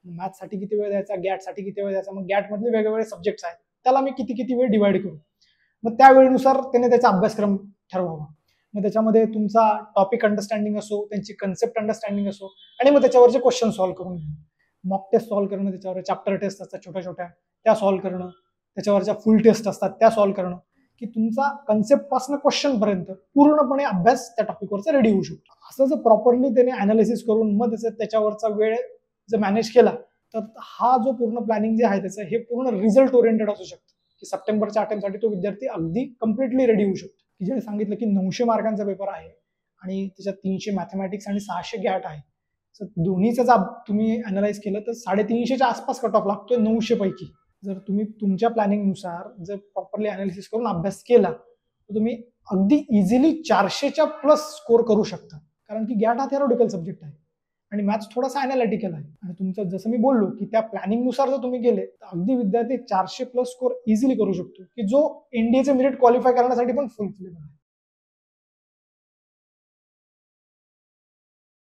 मॅथ्ससाठी किती वेळ द्यायचा, गॅटसाठी किती वेळ द्यायचा, मग गॅटमधले वेगवेगळे सब्जेक्ट्स आहेत त्याला मी किती किती वेळ डिवाइड करू. मग त्या वेळेनुसार त्याने त्याचा अभ्यासक्रम ठरवावा. मग त्याच्यामध्ये तुमचा टॉपिक अंडरस्टँडिंग असो, त्यांची कन्सेप्ट अंडरस्टँडिंग असो, आणि मग त्याच्यावरचे क्वेश्चन सॉल्व्ह करून घेणं, मॉक टेस्ट सॉल्व्ह करणं, त्याच्यावर चॅप्टर टेस्ट असतात छोट्या छोट्या त्या सॉल्व्ह करणं, त्याच्यावरच्या फुल टेस्ट असतात त्या सॉल्व्ह करणं, की तुमचा कन्सेप्ट पासून क्वेश्चन पर्यंत पूर्णपणे अभ्यास त्या टॉपिकवरचा रेडी होऊ शकतो. असं जर प्रॉपरली त्याने अनालिसिस करून मग त्याच्यावरचा वेळ जर मॅनेज केला तर हा जो पूर्ण प्लॅनिंग जे आहे त्याचं हे पूर्ण रिझल्ट ओरिएंटेड असू शकतं, की सप्टेंबरच्या अटेम्प्टसाठी तो विद्यार्थी अगदी कम्प्लिटली रेडी होऊ शकतो. की ज्याने सांगितलं की 900 मार्कांचा पेपर आहे आणि त्याच्यात 300 मॅथमॅटिक्स आणि 600 गॅट आहे, तर दोन्हीचं जर तुम्ही अनालाइज केलं तर 350च्या आसपास कट ऑफ लागतोय 900 पैकी. जर तुम्ही तुमच्या प्लॅनिंगनुसार जर प्रॉपरली अनालिसिस करून अभ्यास केला तर तुम्ही अगदी इझिली 400च्या प्लस स्कोर करू शकता, कारण की गॅट हा थेरॉटिकल सब्जेक्ट आहे आणि मॅथ्स थोडासा अनालिटिकल आहे. आणि तुमचं जसं मी बोललो की त्या प्लॅनिंगनुसार जर तुम्ही गेले तर अगदी विद्यार्थी 400 प्लस स्कोर इझिली करू शकतो, की जो एनडीएचे मेरिट क्वालिफाय करण्यासाठी पण फुलफिलेबल आहे.